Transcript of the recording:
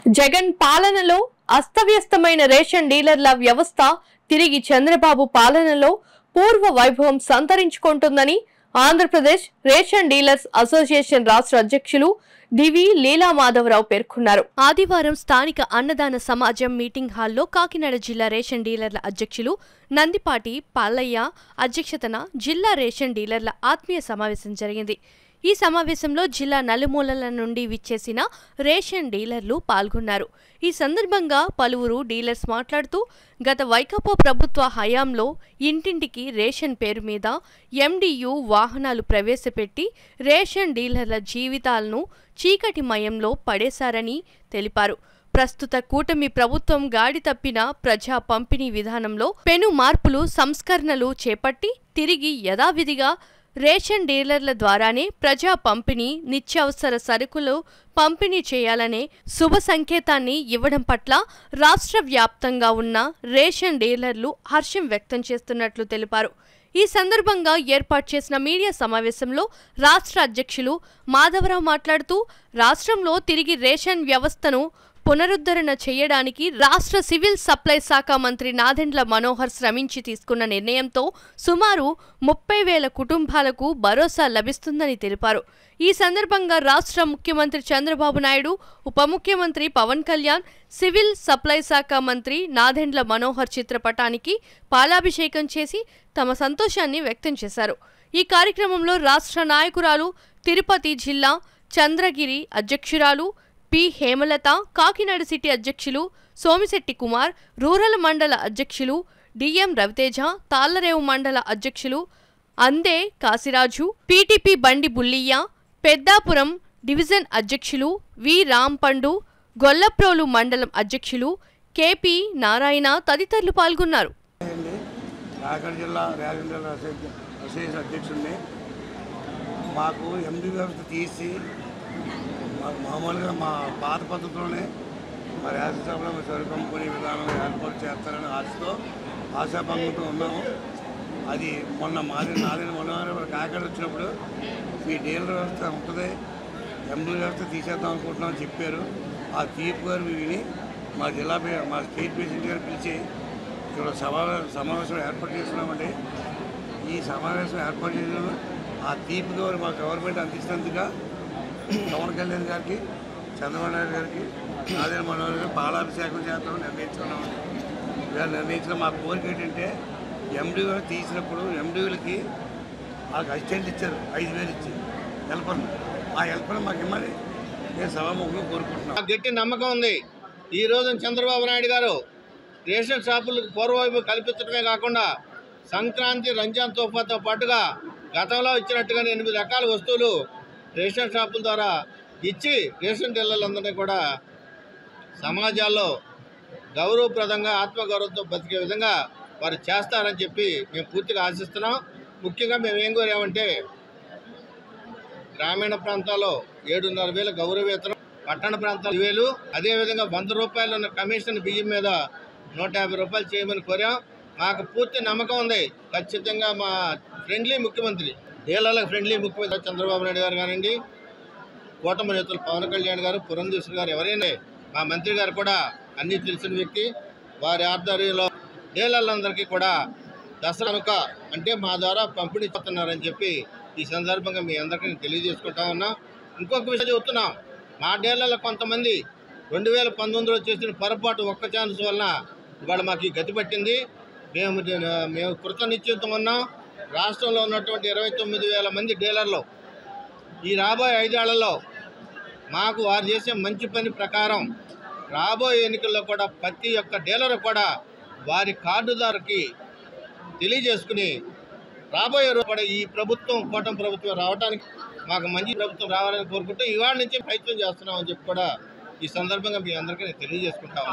జగన్ పాలనలో అస్తవ్యస్తమైన రేషన్ డీలర్ల వ్యవస్థ తిరిగి చంద్రబాబు పాలనలో పూర్వ వైభవం సంతరించుకుంటుందని ఆంధ్రప్రదేశ్ రేషన్ డీలర్స్ అసోసియేషన్ రాష్ట్ర అధ్యక్షులు డివి లీలా మాధవరావు పేర్కొన్నారు. ఆదివారం స్థానిక అన్నదాన సమాజం మీటింగ్ హాల్లో కాకినాడ జిల్లా రేషన్ డీలర్ల అధ్యక్షులు నందిపాటి పాలయ్య అధ్యక్షతన జిల్లా రేషన్ డీలర్ల ఆత్మీయ సమావేశం జరిగింది. ఈ సమావేశంలో జిల్లా నలుమూలల నుండి విచ్చేసిన రేషన్ డీలర్లు పాల్గొన్నారు. ఈ సందర్భంగా పలువురు డీలర్స్ మాట్లాడుతూ గత వైకాపా ప్రభుత్వ హయాంలో ఇంటింటికి రేషన్ పేరు మీద ఎండియు వాహనాలు ప్రవేశపెట్టి రేషన్ డీలర్ల జీవితాలను చీకటిమయంలో పడేశారని తెలిపారు. ప్రస్తుత కూటమి ప్రభుత్వం గాడి తప్పిన ప్రజా పంపిణీ విధానంలో పెను మార్పులు సంస్కరణలు చేపట్టి తిరిగి యథావిధిగా రేషన్ డీలర్ల ద్వారానే ప్రజా పంపిణీ నిత్యావసర సరుకులు పంపిణీ చేయాలనే శుభ సంకేతాన్ని ఇవ్వడం పట్ల రాష్ట్ర వ్యాప్తంగా ఉన్న రేషన్ డీలర్లు హర్షం వ్యక్తం చేస్తున్నట్లు తెలిపారు. ఈ సందర్భంగా ఏర్పాటు చేసిన మీడియా సమావేశంలో రాష్ట్ర అధ్యక్షులు మాధవరావు మాట్లాడుతూ రాష్ట్రంలో తిరిగి రేషన్ వ్యవస్థను పునరుద్ధరణ చేయడానికి రాష్ట్ర సివిల్ సప్లై శాఖ మంత్రి నాదెండ్ల మనోహర్ శ్రమించి తీసుకున్న నిర్ణయంతో సుమారు 30,000 కుటుంబాలకు భరోసా లభిస్తుందని తెలిపారు. ఈ సందర్భంగా రాష్ట్ర ముఖ్యమంత్రి చంద్రబాబు నాయుడు, ఉప ముఖ్యమంత్రి పవన్ కళ్యాణ్, సివిల్ సప్లై శాఖ మంత్రి నాదెండ్ల మనోహర్ చిత్రపటానికి పాలాభిషేకం చేసి తమ సంతోషాన్ని వ్యక్తం చేశారు. ఈ కార్యక్రమంలో రాష్ట్ర నాయకురాలు, తిరుపతి జిల్లా చంద్రగిరి అధ్యక్షురాలు పి హేమలత, కాకినాడ సిటీ అధ్యక్షులు సోమిశెట్టి కుమార్, రూరల్ మండల అధ్యక్షులు డిఎం రవితేజ, తాళ్లరేవు మండల అధ్యక్షులు అందే కాశీరాజు, పీటీపీ బండి బుల్లియ్య, పెద్దాపురం డివిజన్ అధ్యక్షులు వి రాంపండు, గొల్లప్రోలు మండలం అధ్యక్షులు కెపి నారాయణ తదితరులు పాల్గొన్నారు. మామూలుగా మా పాత పద్ధతిలోనే మా రేషన్ షాపులో సరుకు పంపుకునే విధానం ఏర్పాటు చేస్తారని ఆశాభంగంతో ఉన్నాము. అది మొన్న నాదెండ్ల మనోహర్ కాకినాడ వచ్చినప్పుడు మీ డీలర్ వ్యవస్థ ఉంటుంది, ఎండీ వ్యవస్థ తీసేద్దాం అనుకుంటున్నామని చెప్పారు. ఆ తీర్పు గారు విని మా స్టేట్ ప్రెసిడెంట్ గారు పిలిచి ఇక్కడ సమావేశం ఏర్పాటు చేస్తున్నామండి. ఈ సమావేశం ఏర్పాటు చేసిన ఆ తీర్పు గారు మా గవర్నమెంట్ అందిస్తున్నందుగా పవన్ కళ్యాణ్ గారికి, చంద్రబాబు నాయుడు గారికి, నాదెండ్ల మనోహర్ గారికి పాలాభిషేకం చేస్తామని నిర్ణయించుకున్నాము. ఇవాళ నిర్ణయించిన మా కోరిక ఏంటంటే ఎండీలు తీసినప్పుడు ఎండీలకి మాకు అసిస్టెంట్ ఇచ్చారు 5,000 ఇచ్చి హెల్పర్లు. ఆ హెల్పర్ మాకు ఇమ్మని నేను సభాముఖంగా కోరుకుంటున్నాను. గట్టి నమ్మకం ఉంది. ఈరోజు చంద్రబాబు నాయుడు గారు రేషన్ షాపులకు పూర్వవైపు కల్పించడమే కాకుండా సంక్రాంతి, రంజాన్ తోఫాతో పాటుగా గతంలో ఇచ్చినట్టుగా 8 రకాల వస్తువులు రేషన్ షాపుల ద్వారా ఇచ్చి రేషన్ డీలర్లందరినీ కూడా సమాజాల్లో గౌరవప్రదంగా ఆత్మగౌరవంతో బతికే విధంగా వారు చేస్తారని చెప్పి మేము పూర్తిగా ఆశిస్తున్నాం. ముఖ్యంగా మేము ఏం కోరామంటే గ్రామీణ ప్రాంతాల్లో 7,500 గౌరవ వేతనం, పట్టణ ప్రాంతాలు 1,000, అదేవిధంగా 100 రూపాయలు ఉన్న కమిషన్ బియ్యం మీద 150 రూపాయలు చేయమని కోరాం. మాకు పూర్తి నమ్మకం ఉంది. ఖచ్చితంగా మా ఫ్రెండ్లీ ముఖ్యమంత్రి, డీలర్లకు ఫ్రెండ్లీ ముఖ్యమంత్రి చంద్రబాబు నాయుడు గారు కానివ్వండి, కూటమి నేతలు పవన్ కళ్యాణ్ గారు, పురంధేశ్వరి గారు, ఎవరైనా మా మంత్రి గారు కూడా అన్నీ తెలిసిన వ్యక్తి. వారి ఆధ్వర్యంలో డీలర్లందరికీ కూడా దసరా కనుక అంటే మా ద్వారా పంపిణీ చేస్తున్నారని చెప్పి ఈ సందర్భంగా మీ అందరికీ నేను తెలియజేసుకుంటా ఉన్నాం. ఇంకొక విషయం చెబుతున్నాం. మా డీలర్లు కొంతమంది 2019లో చేసిన పొరపాటు ఒక్క ఛాన్స్ వలన ఇవాళ మాకు ఈ గతి పట్టింది. మేము కృతనిశ్చయితం ఉన్నాం. రాష్ట్రంలో ఉన్నటువంటి 29,000 మంది డీలర్లు ఈ రాబోయే 5 ఏళ్లలో మాకు వారు చేసే మంచి పని ప్రకారం రాబోయే ఎన్నికల్లో కూడా ప్రతి ఒక్క డీలర్ కూడా వారి కార్డుదారుకి తెలియజేసుకుని రాబోయే కూడా ఈ ప్రభుత్వం, కూటమి ప్రభుత్వం రావడానికి మాకు మంచి ప్రభుత్వం రావాలని కోరుకుంటూ ఇవాళ నుంచి ప్రయత్నం చేస్తున్నామని చెప్పి కూడా ఈ సందర్భంగా మీ అందరికీ నేను తెలియజేసుకుంటాను.